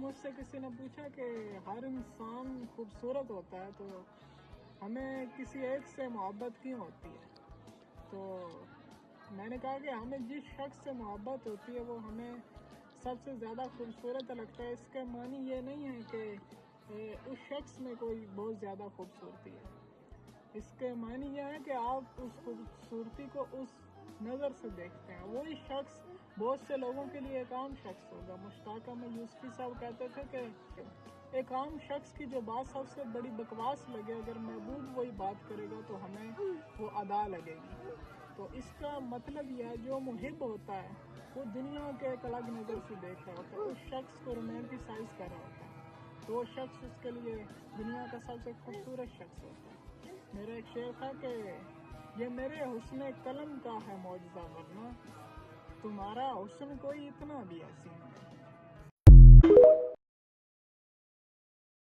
मुझसे किसी ने पूछा कि हर इंसान खूबसूरत होता है, तो हमें किसी एक से मोहब्बत क्यों होती है? तो मैंने कहा कि हमें जिस शख्स से मोहब्बत होती है वो हमें सबसे ज़्यादा खूबसूरत लगता है। इसका मानी ये नहीं है कि उस शख्स में कोई बहुत ज़्यादा खूबसूरती है। इसके मानी यह है कि आप उस खूबसूरती को उस नज़र से देखते हैं। वही शख्स बहुत से लोगों के लिए एक आम शख्स होगा। मुश्ताक अहमद यूसुफी साहब कहते थे कि एक आम शख्स की जो बात सबसे बड़ी बकवास लगे, अगर महबूब वही बात करेगा तो हमें वो अदा लगेगी। तो इसका मतलब यह है, जो मुहिब होता है वो दुनिया के एक अलग नज़र से देख रहा होता है, उस शख्स को रोमांटिसाइज कर रहा होता है, तो वो शख्स उसके लिए दुनिया का सबसे खूबसूरत शख्स होता है। मेरा एक शेर था कि ये मेरे हुस्न कलम का है मौजज़ा, वरना तुम्हारा हुस्न कोई इतना भी हसीन है।